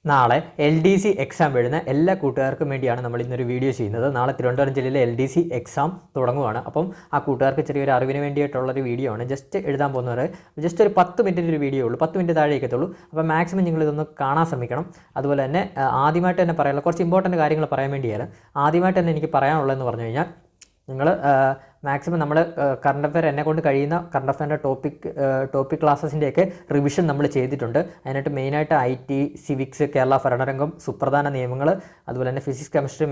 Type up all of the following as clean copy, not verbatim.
നാളെ LDC exam എഴുതുന്ന എല്ലാ കൂട്ടുകാർക്കും വേണ്ടിയാണ് നമ്മൾ ഇന്നൊരു വീഡിയോ ചെയ്യുന്നത്. നാളെ തിരുവനന്തപുരം ജില്ലയിലെ LDC എക്സാം തുടങ്ങുകയാണ്. അപ്പം ആ കൂട്ടുകാർക്ക് ചെറിയൊരു അറിവിന് വേണ്ടിയിട്ടുള്ളൊരു വീഡിയോ ആണ്. ജസ്റ്റ് എഴുതാൻ പോകുന്നവർ ജസ്റ്റ് ഒരു 10 മിനിറ്റിൻ്റെ ഒരു വീഡിയോ ഉള്ളൂ, 10 മിനിറ്റ് താഴെ ഇരിക്കത്തുള്ളൂ. അപ്പോൾ മാക്സിമം നിങ്ങൾ ഇതൊന്ന് കാണാൻ ശ്രമിക്കണം. അതുപോലെ തന്നെ ആദ്യമായിട്ട് തന്നെ പറയാനുള്ള കുറച്ച് ഇമ്പോർട്ടൻറ്റ് കാര്യങ്ങൾ പറയാൻ വേണ്ടിയാണ്. ആദ്യമായിട്ട് തന്നെ എനിക്ക് പറയാനുള്ളതെന്ന് പറഞ്ഞു കഴിഞ്ഞാൽ, നിങ്ങൾ മാക്സിമം നമ്മൾ കറണ്ട് അഫെയർ എന്നെ കൊണ്ട് കഴിയുന്ന കറണ്ട് അഫെയറിൻ്റെ ടോപ്പിക് ക്ലാസ്സസിൻ്റെയൊക്കെ റിവിഷൻ നമ്മൾ ചെയ്തിട്ടുണ്ട്. അതിനായിട്ട് മെയിനായിട്ട് IT, സിവിക്സ്, കേരള ഭരണരംഗം, സുപ്രധാന നിയമങ്ങൾ, അതുപോലെ തന്നെ ഫിസിക്സ്, കെമിസ്ട്രി,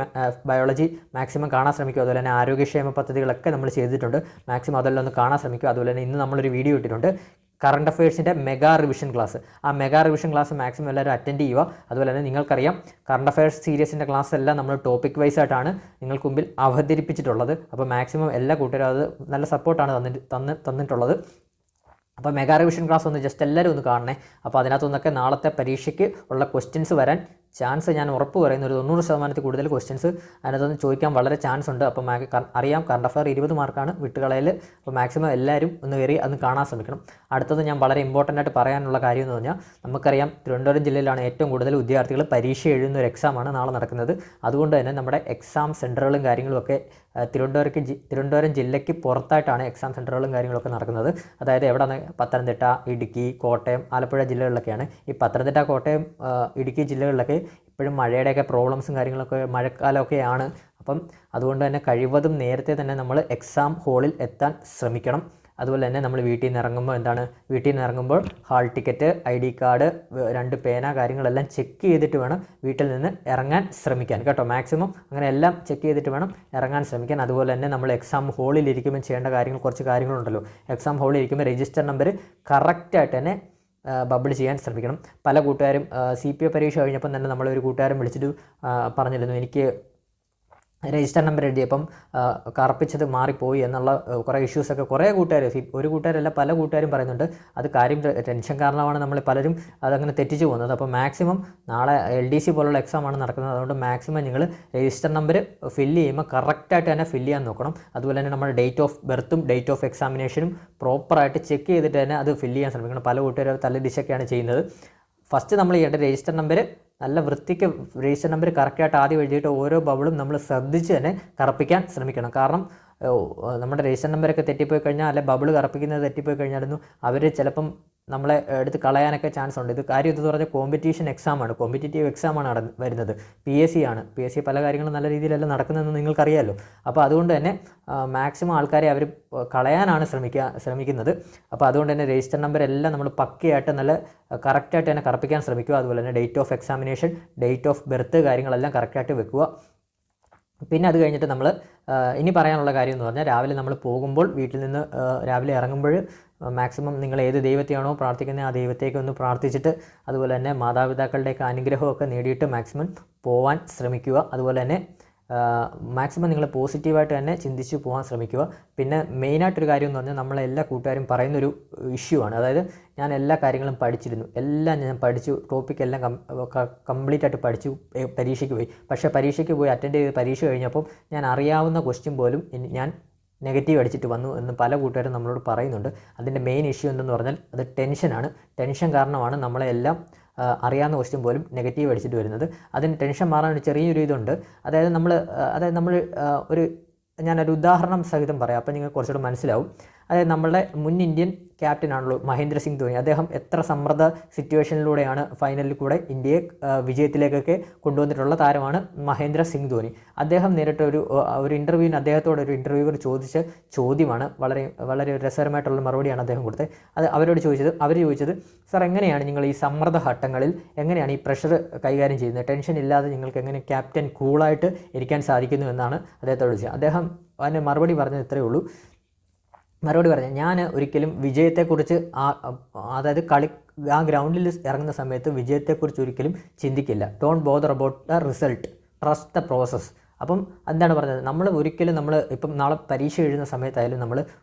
ബയോളജി മാക്സിമം കാണാൻ ശ്രമിക്കുക. അതുപോലെ തന്നെ ആരോഗ്യക്ഷേമ പദ്ധതികളൊക്കെ നമ്മൾ ചെയ്തിട്ടുണ്ട്. മാക്സിമം അതെല്ലാം ഒന്ന് കാണാൻ ശ്രമിക്കുക. അതുപോലെ തന്നെ ഇന്ന് നമ്മളൊരു വീഡിയോ ഇട്ടിട്ടുണ്ട് കറണ്ട് അഫയേഴ്സിൻ്റെ മെഗാ റിവിഷൻ ക്ലാസ്. ആ മെഗാ റിവിഷൻ ക്ലാസ് മാക്സിമം എല്ലാവരും അറ്റൻഡ് ചെയ്യുക. അതുപോലെ തന്നെ നിങ്ങൾക്കറിയാം കറണ്ട് അഫയേഴ്സ് സീരീസിൻ്റെ ക്ലാസ് എല്ലാം നമ്മൾ ടോപ്പിക് വൈസ് ആയിട്ടാണ് നിങ്ങൾക്ക് മുമ്പിൽ അവതരിപ്പിച്ചിട്ടുള്ളത്. അപ്പോൾ മാക്സിമം എല്ലാ കൂട്ടരും അത് നല്ല സപ്പോർട്ടാണ് തന്നിട്ടുള്ളത്. അപ്പോൾ മെഗാ റിവിഷൻ ക്ലാസ് ഒന്ന് ജസ്റ്റ് എല്ലാവരും ഒന്ന് കാണണേ. അപ്പോൾ അതിനകത്തുനിന്നൊക്കെ നാളത്തെ പരീക്ഷയ്ക്ക് ഉള്ള ക്വസ്റ്റ്യൻസ് വരാൻ ചാൻസ്, ഞാൻ ഉറപ്പ് പറയുന്ന ഒരു 90% കൂടുതൽ ക്വസ്റ്റ്യൻസ് അതിനകത്തൊന്ന് ചോദിക്കാൻ വളരെ ചാൻസ് ഉണ്ട്. അപ്പോൾ അറിയാം കറണ്ട് അഫയർ 20 മാർക്കാണ് വിട്ടുകളയിൽ. അപ്പോൾ മാക്സിമം എല്ലാവരും ഒന്ന് കയറി അന്ന് കാണാൻ ശ്രമിക്കണം. അടുത്തത് ഞാൻ വളരെ ഇമ്പോർട്ടൻ്റ് ആയിട്ട് പറയാനുള്ള കാര്യം എന്ന് പറഞ്ഞാൽ, നമുക്കറിയാം തിരുവനന്തപുരം ജില്ലയിലാണ് ഏറ്റവും കൂടുതൽ വിദ്യാർത്ഥികൾ പരീക്ഷ എഴുതുന്ന ഒരു എക്സാമാണ് നാളെ നടക്കുന്നത്. അതുകൊണ്ട് തന്നെ നമ്മുടെ എക്സാം സെൻറ്ററുകളും കാര്യങ്ങളുമൊക്കെ തിരുവനന്തപുരം ജില്ലയ്ക്ക് പുറത്തായിട്ടാണ് എക്സാം സെൻറ്ററുകളും കാര്യങ്ങളൊക്കെ നടക്കുന്നത്. അതായത് എവിടെയാണ്? പത്തനംതിട്ട, ഇടുക്കി, കോട്ടയം, ആലപ്പുഴ ജില്ലകളിലൊക്കെയാണ്. ഈ പത്തനംതിട്ട, കോട്ടയം, ഇടുക്കി ജില്ലകളിലൊക്കെ ഇപ്പോഴും മഴയുടെയൊക്കെ പ്രോബ്ലംസും കാര്യങ്ങളൊക്കെ, മഴക്കാലമൊക്കെയാണ്. അപ്പം അതുകൊണ്ട് തന്നെ കഴിവതും നേരത്തെ തന്നെ നമ്മൾ എക്സാം ഹാളിൽ എത്താൻ ശ്രമിക്കണം. അതുപോലെ തന്നെ നമ്മൾ വീട്ടിൽ നിന്ന് ഇറങ്ങുമ്പോൾ ഹാൾ ടിക്കറ്റ്, ID കാർഡ്, 2 പേന കാര്യങ്ങളെല്ലാം ചെക്ക് ചെയ്തിട്ട് വേണം വീട്ടിൽ നിന്ന് ഇറങ്ങാൻ ശ്രമിക്കാൻ കേട്ടോ. മാക്സിമം അങ്ങനെ എല്ലാം ചെക്ക് ചെയ്തിട്ട് വേണം ഇറങ്ങാൻ ശ്രമിക്കാൻ. അതുപോലെ തന്നെ നമ്മൾ എക്സാം ഹാളിൽ ഇരിക്കുമ്പോൾ ചെയ്യേണ്ട കുറച്ച് കാര്യങ്ങളുണ്ടല്ലോ. എക്സാം ഹാളിൽ ഇരിക്കുമ്പോൾ രജിസ്റ്റർ നമ്പർ കറക്റ്റായിട്ട് തന്നെ ബബിൾ ചെയ്യാൻ ശ്രമിക്കണം. പല കൂട്ടുകാരും CPO പരീക്ഷ കഴിഞ്ഞപ്പം തന്നെ നമ്മളൊരു കൂട്ടുകാരൻ വിളിച്ചിട്ട് പറഞ്ഞിരുന്നു, എനിക്ക് രജിസ്റ്റർ നമ്പർ എഴുതിയപ്പം കറുപ്പിച്ചത് മാറിപ്പോയി എന്നുള്ള കുറേ ഇഷ്യൂസൊക്കെ കുറേ കൂട്ടുകാർ, ഒരു കൂട്ടുകാരല്ല പല കൂട്ടുകാരും പറയുന്നുണ്ട്. അത് കാര്യം ടെൻഷൻ കാരണമാണ് നമ്മൾ പലരും അതങ്ങനെ തെറ്റിച്ച് പോകുന്നത്. അപ്പോൾ മാക്സിമം നാളെ LDC പോലുള്ള എക്സാമാണ് നടക്കുന്നത്. അതുകൊണ്ട് മാക്സിമം നിങ്ങൾ രജിസ്റ്റർ നമ്പർ ഫില്ല് ചെയ്യുമ്പോൾ കറക്റ്റായിട്ട് തന്നെ ഫില്ല് ചെയ്യാൻ നോക്കണം. അതുപോലെ തന്നെ നമ്മുടെ ഡേറ്റ് ഓഫ് ബർത്തും ഡേറ്റ് ഓഫ് എക്സാമിനേഷനും പ്രോപ്പറായിട്ട് ചെക്ക് ചെയ്തിട്ട് തന്നെ അത് ഫില്ല് ചെയ്യാൻ ശ്രമിക്കണം. പല കൂട്ടുകാരും തലതിരിച്ചൊക്കെയാണ് ചെയ്യുന്നത്. ഫസ്റ്റ് നമ്മൾ ചെയ്യേണ്ട രജിസ്റ്റർ നമ്പർ നല്ല വൃത്തിക്ക് രജിസ്റ്റർ നമ്പർ കറക്റ്റായിട്ട് ആദ്യം എഴുതിയിട്ട് ഓരോ ബബിളും നമ്മൾ ശ്രദ്ധിച്ച് തന്നെ കറപ്പിക്കാൻ ശ്രമിക്കണം. കാരണം നമ്മുടെ രജിസ്റ്റർ നമ്പരൊക്കെ തെറ്റിപ്പോയി കഴിഞ്ഞാൽ, അല്ലെ ബബിൾ കറപ്പിക്കുന്നത് തെറ്റിപ്പോയി കഴിഞ്ഞാലൊന്നും അവർ ചിലപ്പം നമ്മളെ എടുത്ത് കളയാനൊക്കെ ചാൻസ് ഉണ്ട്. ഇത് കാര്യം എന്ന് പറഞ്ഞാൽ കോമ്പറ്റീറ്റീവ് എക്സാമാണ് വരുന്നത്. PSC ആണ്. PSC പല കാര്യങ്ങളും നല്ല രീതിയിലല്ല നടക്കുന്നതെന്ന് നിങ്ങൾക്കറിയാമല്ലോ. അപ്പോൾ അതുകൊണ്ട് തന്നെ മാക്സിമം ആൾക്കാരെ അവർ കളയാനാണ് ശ്രമിക്കുന്നത്. അപ്പോൾ അതുകൊണ്ട് തന്നെ രജിസ്റ്റർ നമ്പർ എല്ലാം നമ്മൾ പക്കയായിട്ട് നല്ല കറക്റ്റായിട്ട് തന്നെ കറപ്പിക്കാൻ ശ്രമിക്കുക. അതുപോലെ തന്നെ date of examination, date of birth കാര്യങ്ങളെല്ലാം കറക്റ്റായിട്ട് വെക്കുക. പിന്നെ അത് കഴിഞ്ഞിട്ട് നമ്മൾ ഇനി പറയാനുള്ള കാര്യം എന്ന് പറഞ്ഞാൽ, രാവിലെ നമ്മൾ പോകുമ്പോൾ വീട്ടിൽ നിന്ന് രാവിലെ ഇറങ്ങുമ്പോൾ മാക്സിമം നിങ്ങൾ ഏത് ദൈവത്തെയാണോ പ്രാർത്ഥിക്കുന്നത് ആ ദൈവത്തേക്ക് ഒന്ന് പ്രാർത്ഥിച്ചിട്ട്, അതുപോലെ തന്നെ മാതാപിതാക്കളുടെയൊക്കെ അനുഗ്രഹമൊക്കെ നേടിയിട്ട് മാക്സിമം പോകാൻ ശ്രമിക്കുക. അതുപോലെ തന്നെ മാക്സിമം നിങ്ങൾ പോസിറ്റീവായിട്ട് തന്നെ ചിന്തിച്ച് പോകാൻ ശ്രമിക്കുക. പിന്നെ മെയിനായിട്ടൊരു കാര്യം എന്ന് പറഞ്ഞാൽ, നമ്മളെല്ലാ കൂട്ടുകാരും പറയുന്നൊരു ഇഷ്യൂ ആണ്. അതായത് ഞാൻ എല്ലാ കാര്യങ്ങളും പഠിച്ചിരുന്നു, എല്ലാം ഞാൻ പഠിച്ചു, ടോപ്പിക്കെല്ലാം കംപ്ലീറ്റ് ആയിട്ട് പഠിച്ചു, പരീക്ഷയ്ക്ക് പോയി. പക്ഷേ പരീക്ഷയ്ക്ക് പോയി അറ്റൻഡ് ചെയ്ത് പരീക്ഷ കഴിഞ്ഞപ്പോൾ ഞാൻ അറിയാവുന്ന ക്വസ്റ്റ്യൻ പോലും ഞാൻ നെഗറ്റീവ് അടിച്ചിട്ട് വന്നു എന്ന് പല കൂട്ടുകാരും നമ്മളോട് പറയുന്നുണ്ട്. അതിൻ്റെ മെയിൻ ഇഷ്യൂ എന്തെന്ന് പറഞ്ഞാൽ അത് ടെൻഷനാണ്. ടെൻഷൻ കാരണമാണ് നമ്മളെല്ലാം അറിയാവുന്ന ക്വസ്റ്റ്യൻ പോലും നെഗറ്റീവ് അടിച്ചിട്ട് വരുന്നത്. അതിന് ടെൻഷൻ മാറാൻ ചെറിയൊരു ഇതുണ്ട്. അതായത് നമ്മൾ ഞാനൊരു ഉദാഹരണം സഹിതം പറയാം, അപ്പോൾ നിങ്ങൾക്ക് കുറച്ചുകൂടെ മനസ്സിലാവും. അതായത് നമ്മളുടെ മുൻ ഇന്ത്യൻ ക്യാപ്റ്റനാണല്ലോ മഹേന്ദ്ര സിംഗ് ധോണി. അദ്ദേഹം എത്ര സമ്മർദ്ദ സിറ്റുവേഷനിലൂടെയാണ് ഫൈനലിൽ കൂടെ ഇന്ത്യയെ വിജയത്തിലേക്കൊക്കെ കൊണ്ടുവന്നിട്ടുള്ള താരമാണ് മഹേന്ദ്ര സിംഗ് ധോണി. അദ്ദേഹം നേരിട്ട് ഒരു ഇൻ്റർവ്യൂവിന് അദ്ദേഹത്തോട് ഒരു ഇൻ്റർവ്യൂവർ ചോദിച്ച ചോദ്യമാണ്, വളരെ വളരെ രസകരമായിട്ടുള്ള മറുപടിയാണ് അദ്ദേഹം കൊടുത്തത്. അത് അവർ ചോദിച്ചത്, സാർ എങ്ങനെയാണ് നിങ്ങൾ ഈ സമ്മർദ്ദ ഘട്ടങ്ങളിൽ എങ്ങനെയാണ് ഈ പ്രഷർ കൈകാര്യം ചെയ്യുന്നത്? ടെൻഷൻ ഇല്ലാതെ നിങ്ങൾക്ക് എങ്ങനെ ക്യാപ്റ്റൻ കൂളായിട്ട് ഇരിക്കാൻ സാധിക്കുന്നു എന്നാണ് അദ്ദേഹത്തോട് ചോദിച്ചത്. അദ്ദേഹം അതിന് മറുപടി പറഞ്ഞത് ഇത്രയേ ഉള്ളൂ. ഞാൻ ഒരിക്കലും വിജയത്തെക്കുറിച്ച് അതായത് ആ ഗ്രൗണ്ടിൽ ഇറങ്ങുന്ന സമയത്ത് വിജയത്തെക്കുറിച്ച് ഒരിക്കലും ചിന്തിക്കില്ല. Don't bother about the result, trust the process. അപ്പം എന്താണ് പറഞ്ഞത്? നമ്മൾ ഇപ്പം നാളെ പരീക്ഷ എഴുതുന്ന സമയത്തായാലും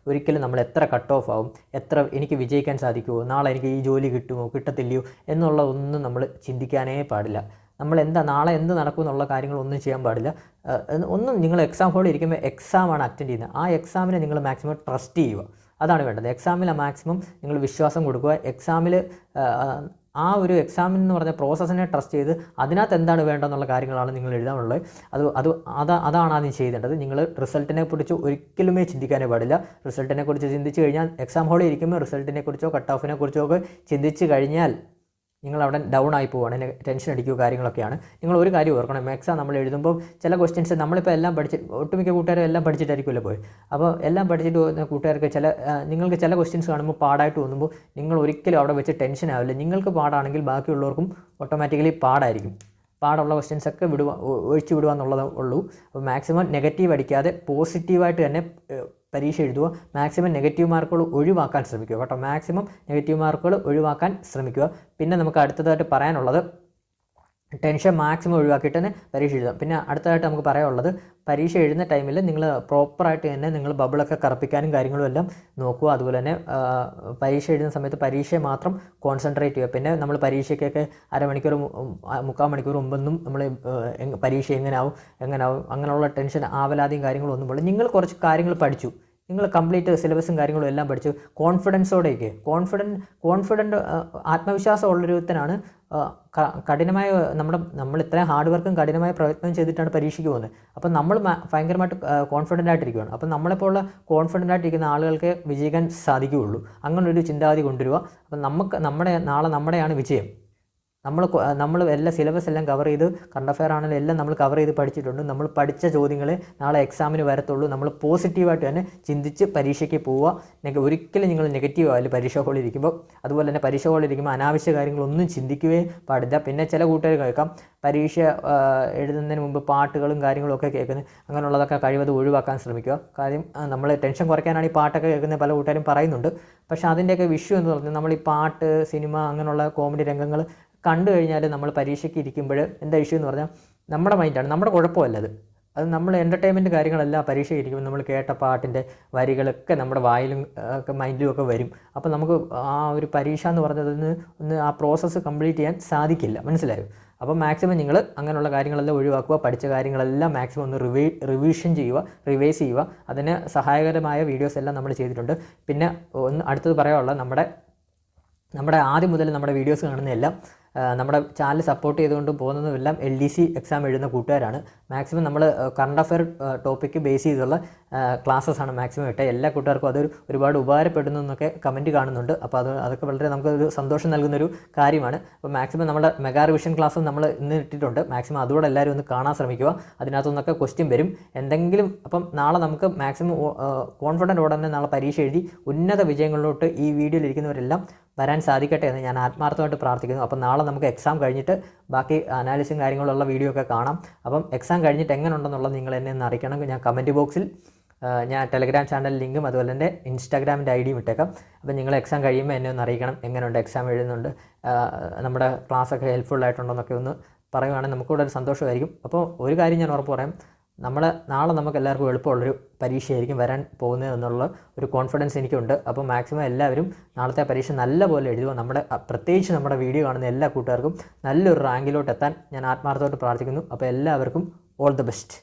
നമ്മൾ എത്ര കട്ട് ഓഫ് ആവും, എത്ര എനിക്ക് വിജയിക്കാൻ സാധിക്കുമോ, നാളെ എനിക്ക് ഈ ജോലി കിട്ടുമോ കിട്ടത്തില്ലയോ എന്നുള്ള ഒന്നും നമ്മൾ ചിന്തിക്കാനേ പാടില്ല. നാളെ എന്ത് നടക്കും എന്നുള്ള കാര്യങ്ങളൊന്നും ചെയ്യാൻ പാടില്ല. നിങ്ങൾ എക്സാം ഹാളിൽ ഇരിക്കുമ്പോൾ എക്സാമാണ് അറ്റൻഡ് ചെയ്യുന്നത്. ആ എക്സാമിനെ നിങ്ങൾ മാക്സിമം ട്രസ്റ്റ് ചെയ്യുക. അതാണ് വേണ്ടത്. എക്സാമിൽ മാക്സിമം നിങ്ങൾ വിശ്വാസം കൊടുക്കുക. എക്സാമിൽ ആ ഒരു എക്സാമിൻ എന്ന് പറഞ്ഞ പ്രോസസ്സിനെ ട്രസ്റ്റ് ചെയ്ത് അതിനകത്ത് എന്താണ് വേണ്ടതെന്നുള്ള കാര്യങ്ങളാണ് നിങ്ങൾ എഴുതാനുള്ളത്. അതാണ് ആദ്യം ചെയ്യേണ്ടത്. നിങ്ങൾ റിസൾട്ടിനെ കുറിച്ച് ഒരിക്കലുമേ ചിന്തിക്കാനേ പാടില്ല. റിസൾട്ടിനെ കുറിച്ച് ചിന്തിച്ച് കഴിഞ്ഞാൽ എക്സാം ഹാളിൽ ഇരിക്കുമ്പോൾ റിസൾട്ടിനെ കുറിച്ചോ കട്ട് ഓഫിനെ കുറിച്ചോ ഒക്കെ ചിന്തിച്ച് കഴിഞ്ഞാൽ നിങ്ങളവിടെ ഡൗൺ ആയി പോവുകയാണ്, ടെൻഷൻ അടിക്കുക കാര്യങ്ങളൊക്കെയാണ്. നിങ്ങൾ ഒരു കാര്യം ഓർക്കണം, എക്സാം നമ്മൾ എഴുതുമ്പോൾ ചില ക്വസ്റ്റ്യൻസ് നമ്മളിപ്പോൾ എല്ലാം ഒട്ടുമിക്ക കൂട്ടുകാരും എല്ലാം പഠിച്ചിട്ടായിരിക്കുമല്ലോ പോയി. അപ്പോൾ എല്ലാം പഠിച്ചിട്ട് പോകുന്ന കൂട്ടുകാർക്ക് നിങ്ങൾക്ക് ചില ക്വസ്റ്റ്യൻസ് കാണുമ്പോൾ പാടായിട്ട് തോന്നുമ്പോൾ നിങ്ങൾ ഒരിക്കലും അവിടെ വെച്ച് ടെൻഷൻ ആവില്ല. നിങ്ങൾക്ക് പാടാണെങ്കിൽ ബാക്കിയുള്ളവർക്കും ഓട്ടോമാറ്റിക്കലി പാടായിരിക്കും. പാടുള്ള ക്വസ്റ്റ്യൻസൊക്കെ ഒഴിച്ചു വിടുക എന്നുള്ളതേ ഉള്ളൂ. അപ്പോൾ മാക്സിമം നെഗറ്റീവ് അടിക്കാതെ പോസിറ്റീവായിട്ട് തന്നെ പരീക്ഷ എഴുതുക. മാക്സിമം നെഗറ്റീവ് മാർക്കുകൾ ഒഴിവാക്കാൻ ശ്രമിക്കുക കേട്ടോ. മാക്സിമം നെഗറ്റീവ് മാർക്കുകൾ ഒഴിവാക്കാൻ ശ്രമിക്കുക. പിന്നെ നമുക്ക് അടുത്തതായിട്ട് പറയാനുള്ളത് ടെൻഷൻ മാക്സിമം ഒഴിവാക്കിയിട്ട് തന്നെ പരീക്ഷ എഴുതാം. പിന്നെ അടുത്തതായിട്ട് നമുക്ക് പറയാനുള്ളത് പരീക്ഷ എഴുതുന്ന ടൈമിൽ നിങ്ങൾ പ്രോപ്പറായിട്ട് തന്നെ നിങ്ങൾ ബബിളൊക്കെ കറപ്പിക്കാനും കാര്യങ്ങളും എല്ലാം നോക്കുക. അതുപോലെ തന്നെ പരീക്ഷ എഴുതുന്ന സമയത്ത് പരീക്ഷയെ മാത്രം കോൺസെൻട്രേറ്റ് ചെയ്യുക. പിന്നെ നമ്മൾ പരീക്ഷയ്ക്കൊക്കെ അരമണിക്കൂർ 3/4 മണിക്കൂർ മുമ്പൊന്നും നമ്മൾ പരീക്ഷ എങ്ങനെയാവും അങ്ങനെയുള്ള ടെൻഷൻ ആവലാതെയും കാര്യങ്ങളും ഒന്നും പോലെ നിങ്ങൾ കുറച്ച് കാര്യങ്ങൾ പഠിച്ചു, നിങ്ങൾ കംപ്ലീറ്റ് സിലബസും കാര്യങ്ങളും എല്ലാം പഠിച്ചു കോൺഫിഡൻസോടെയൊക്കെ കോൺഫിഡൻറ്റ് ആത്മവിശ്വാസമുള്ളൊരുത്തനാണ് കഠിനമായ നമ്മൾ ഇത്രയും ഹാർഡ് വർക്കും കഠിനമായ പ്രയത്നം ചെയ്തിട്ടാണ് പരീക്ഷയ്ക്ക് പോകുന്നത്. അപ്പം നമ്മൾ ഭയങ്കരമായിട്ട് കോൺഫിഡൻ്റ് ആയിട്ടിരിക്കുകയാണ്. അപ്പം നമ്മളെപ്പോലുള്ള കോൺഫിഡൻ്റ് ആയിട്ടിരിക്കുന്ന ആളുകൾക്ക് വിജയിക്കാൻ സാധിക്കുകയുള്ളൂ. അങ്ങനൊരു ചിന്താഗതി കൊണ്ടുവരിക. അപ്പം നാളെ നമ്മുടെയാണ് വിജയം. നമ്മൾ എല്ലാ സിലബസ് എല്ലാം കവർ ചെയ്ത് കറണ്ട് അഫെയർ ആണെങ്കിലും എല്ലാം നമ്മൾ കവർ ചെയ്ത് പഠിച്ചിട്ടുണ്ട്. നമ്മൾ പഠിച്ച ചോദ്യങ്ങളെ നാളെ എക്സാമിന് വരത്തുള്ളൂ. നമ്മൾ പോസിറ്റീവായിട്ട് തന്നെ ചിന്തിച്ച് പരീക്ഷയ്ക്ക് പോവുക. ഒരിക്കലും നിങ്ങൾ നെഗറ്റീവ് ആവില്ല പരീക്ഷ ഹാളിൽ ഇരിക്കുമ്പോൾ. അതുപോലെ തന്നെ പരീക്ഷ ഹാളിൽ ഇരിക്കുമ്പോൾ അനാവശ്യ കാര്യങ്ങളൊന്നും ചിന്തിക്കുകയും പാടില്ല. പിന്നെ ചില കൂട്ടുകാർ കേൾക്കാം പരീക്ഷ എഴുതുന്നതിന് മുമ്പ് പാട്ടുകളും കാര്യങ്ങളും ഒക്കെ കേൾക്കുന്നത്. അങ്ങനെയുള്ളതൊക്കെ കഴിവത് ഒഴിവാക്കാൻ ശ്രമിക്കുക. കാര്യം നമ്മൾ ടെൻഷൻ കുറയ്ക്കാനാണ് ഈ പാട്ടൊക്കെ കേൾക്കുന്നത് പല കൂട്ടുകാരും പറയുന്നുണ്ട്. പക്ഷേ അതിൻ്റെയൊക്കെ വിഷയം എന്ന് പറഞ്ഞാൽ നമ്മൾ ഈ പാട്ട്, സിനിമ, അങ്ങനെയുള്ള കോമഡി രംഗങ്ങൾ കണ്ടു കഴിഞ്ഞാൽ നമ്മൾ പരീക്ഷയ്ക്ക് ഇരിക്കുമ്പോൾ എന്താ ഇഷ്യൂ എന്ന് പറഞ്ഞാൽ നമ്മുടെ മൈൻഡാണ്, നമ്മുടെ കുഴപ്പമല്ലത്. അത് നമ്മൾ എൻ്റർടൈൻമെൻറ്റ് കാര്യങ്ങളെല്ലാം പരീക്ഷ ഇരിക്കുമ്പോൾ നമ്മൾ കേട്ട പാട്ടിൻ്റെ വരികളൊക്കെ നമ്മുടെ വായിലും ഒക്കെ മൈൻഡിലും ഒക്കെ വരും. അപ്പോൾ നമുക്ക് ആ ഒരു പരീക്ഷ എന്ന് പറഞ്ഞതൊന്ന് ആ പ്രോസസ്സ് കംപ്ലീറ്റ് ചെയ്യാൻ സാധിക്കില്ല. മനസ്സിലായോ? അപ്പോൾ മാക്സിമം നിങ്ങൾ അങ്ങനെയുള്ള കാര്യങ്ങളെല്ലാം ഒഴിവാക്കുക. പഠിച്ച കാര്യങ്ങളെല്ലാം മാക്സിമം ഒന്ന് റിവിഷൻ ചെയ്യുക, റിവൈസ് ചെയ്യുക. അതിന് സഹായകരമായ വീഡിയോസ് എല്ലാം നമ്മൾ ചെയ്തിട്ടുണ്ട്. പിന്നെ അടുത്തത് പറയാനുള്ളത് നമ്മുടെ ആദ്യം മുതൽ നമ്മുടെ വീഡിയോസ് കാണുന്നതെല്ലാം നമ്മുടെ ചാനൽ സപ്പോർട്ട് ചെയ്തുകൊണ്ട് പോകുന്നതുമെല്ലാം LDC എക്സാം എഴുതുന്ന കൂട്ടുകാരാണ്. മാക്സിമം നമ്മൾ കറണ്ട് അഫെയർ ടോപ്പിക്ക് ബേസ് ചെയ്തുള്ള ക്ലാസ്സസാണ് മാക്സിമം ഇട്ടത്. എല്ലാ കൂട്ടുകാർക്കും അതൊരു ഒരുപാട് ഉപകാരപ്പെടുന്നു എന്നൊക്കെ കമൻറ്റ് കാണുന്നുണ്ട്. അപ്പോൾ അതൊക്കെ വളരെ നമുക്കൊരു സന്തോഷം നൽകുന്നൊരു കാര്യമാണ്. അപ്പോൾ മാക്സിമം നമ്മുടെ മെഗാ റിവിഷൻ ക്ലാസ്സും നമ്മൾ ഇന്ന് ഇട്ടിട്ടുണ്ട്. മാക്സിമം അതുകൂടെ എല്ലാവരും ഒന്ന് കാണാൻ ശ്രമിക്കുക. അതിനകത്തുനിന്നൊക്കെ ക്വസ്റ്റ്യൻ വരും എന്തെങ്കിലും. അപ്പം നാളെ നമുക്ക് മാക്സിമം കോൺഫിഡൻറ്റോടെ തന്നെ നാളെ പരീക്ഷ എഴുതി ഉന്നത വിജയങ്ങളിലോട്ട് ഈ വീഡിയോയിൽ ഇരിക്കുന്നവരെല്ലാം വരാൻ സാധിക്കട്ടെ എന്ന് ഞാൻ ആത്മാർത്ഥമായിട്ട് പ്രാർത്ഥിക്കുന്നു. അപ്പം നാളെ നമുക്ക് എക്സാം കഴിഞ്ഞിട്ട് ബാക്കി അനാലിസും കാര്യങ്ങളുള്ള വീഡിയോ ഒക്കെ കാണാം. അപ്പം എക്സാം കഴിഞ്ഞിട്ട് എങ്ങനെ ഉണ്ടെന്നുള്ളത് നിങ്ങൾ എന്നെ ഒന്ന് അറിയിക്കണം. ഞാൻ കമൻറ്റ് ബോക്സിൽ ഞാൻ ടെലഗ്രാം ചാനൽ ലിങ്കും അതുപോലെ തന്നെ ഇൻസ്റ്റാഗ്രാമിൻ്റെ ID ഇട്ടേക്കാം. അപ്പം നിങ്ങൾ എക്സാം കഴിയുമ്പോൾ എന്നെ ഒന്ന് അറിയിക്കണം എങ്ങനെയുണ്ട്, എക്സാം എഴുതുന്നുണ്ട്, നമ്മുടെ ക്ലാസ്സൊക്കെ ഹെൽപ്ഫുൾ ആയിട്ടുണ്ടോയെന്നൊക്കെ ഒന്ന് പറയുവാണെങ്കിൽ നമുക്കിവിടെ ഒരു സന്തോഷമായിരിക്കും. അപ്പോൾ ഒരു കാര്യം ഞാൻ ഉറപ്പ് പറയാം, നാളെ നമുക്ക് എല്ലാവർക്കും എളുപ്പമുള്ളൊരു പരീക്ഷയായിരിക്കും വരാൻ പോകുന്നത് എന്നുള്ള ഒരു കോൺഫിഡൻസ് എനിക്കുണ്ട്. അപ്പോൾ മാക്സിമം എല്ലാവരും നാളത്തെ പരീക്ഷ നല്ലപോലെ എഴുതുക. പ്രത്യേകിച്ച് നമ്മുടെ വീഡിയോ കാണുന്ന എല്ലാ കൂട്ടുകാർക്കും നല്ലൊരു റാങ്കിലോട്ട് എത്താൻ ഞാൻ ആത്മാർത്ഥമായിട്ട് പ്രാർത്ഥിക്കുന്നു. അപ്പോൾ എല്ലാവർക്കും ഓൾ ദി ബെസ്റ്റ്.